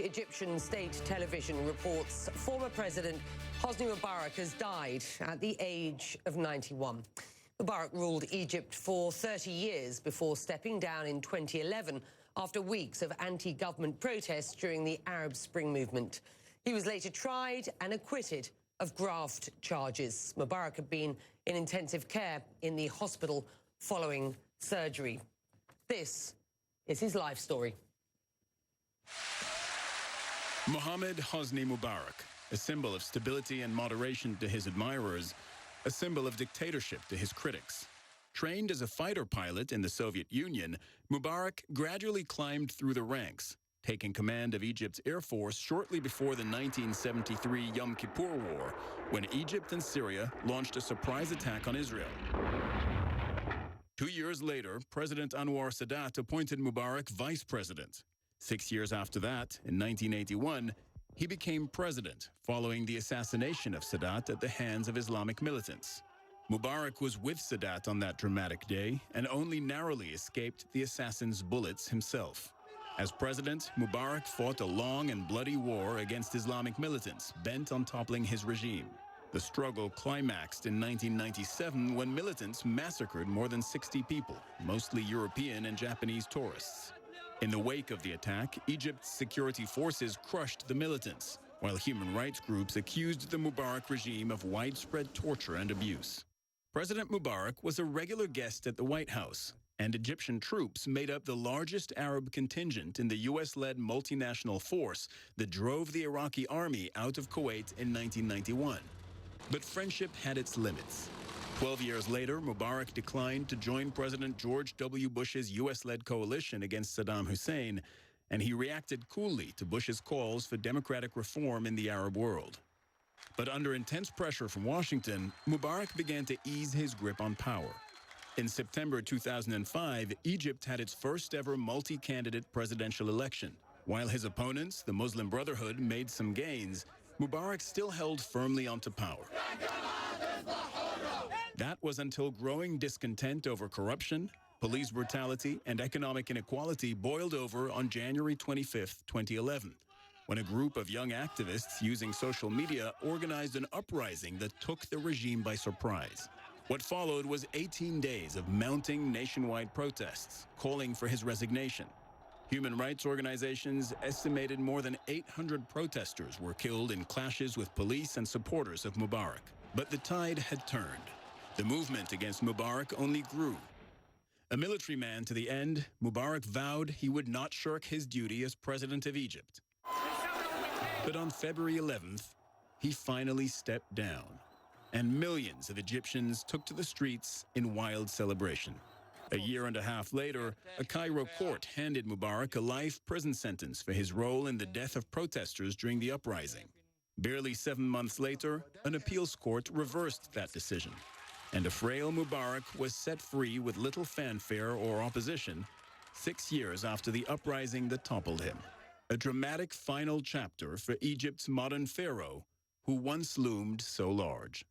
Egyptian state television reports former President Hosni Mubarak has died at the age of 91. Mubarak ruled Egypt for 30 years before stepping down in 2011 after weeks of anti-government protests during the Arab Spring movement. He was later tried and acquitted of graft charges. Mubarak had been in intensive care in the hospital following surgery. This is his life story. Mohammed Hosni Mubarak, a symbol of stability and moderation to his admirers, a symbol of dictatorship to his critics. Trained as a fighter pilot in the Soviet Union, Mubarak gradually climbed through the ranks, taking command of Egypt's Air Force shortly before the 1973 Yom Kippur War, when Egypt and Syria launched a surprise attack on Israel. 2 years later, President Anwar Sadat appointed Mubarak vice president. 6 years after that, in 1981, he became president following the assassination of Sadat at the hands of Islamic militants. Mubarak was with Sadat on that dramatic day and only narrowly escaped the assassin's bullets himself. As president, Mubarak fought a long and bloody war against Islamic militants bent on toppling his regime. The struggle climaxed in 1997 when militants massacred more than 60 people, mostly European and Japanese tourists. In the wake of the attack, Egypt's security forces crushed the militants, while human rights groups accused the Mubarak regime of widespread torture and abuse. President Mubarak was a regular guest at the White House, and Egyptian troops made up the largest Arab contingent in the U.S.-led multinational force that drove the Iraqi army out of Kuwait in 1991. But friendship had its limits. 12 years later, Mubarak declined to join President George W. Bush's U.S.-led coalition against Saddam Hussein, and he reacted coolly to Bush's calls for democratic reform in the Arab world. But under intense pressure from Washington, Mubarak began to ease his grip on power. In September 2005, Egypt had its first-ever multi-candidate presidential election. While his opponents, the Muslim Brotherhood, made some gains, Mubarak still held firmly onto power. That was until growing discontent over corruption, police brutality, and economic inequality boiled over on January 25, 2011, when a group of young activists using social media organized an uprising that took the regime by surprise. What followed was 18 days of mounting nationwide protests, calling for his resignation. Human rights organizations estimated more than 800 protesters were killed in clashes with police and supporters of Mubarak. But the tide had turned. The movement against Mubarak only grew. A military man to the end, Mubarak vowed he would not shirk his duty as president of Egypt. But on February 11th, he finally stepped down, and millions of Egyptians took to the streets in wild celebration. A year and a half later, a Cairo court handed Mubarak a life prison sentence for his role in the death of protesters during the uprising. Barely 7 months later, an appeals court reversed that decision, and a frail Mubarak was set free with little fanfare or opposition 6 years after the uprising that toppled him. A dramatic final chapter for Egypt's modern pharaoh, who once loomed so large.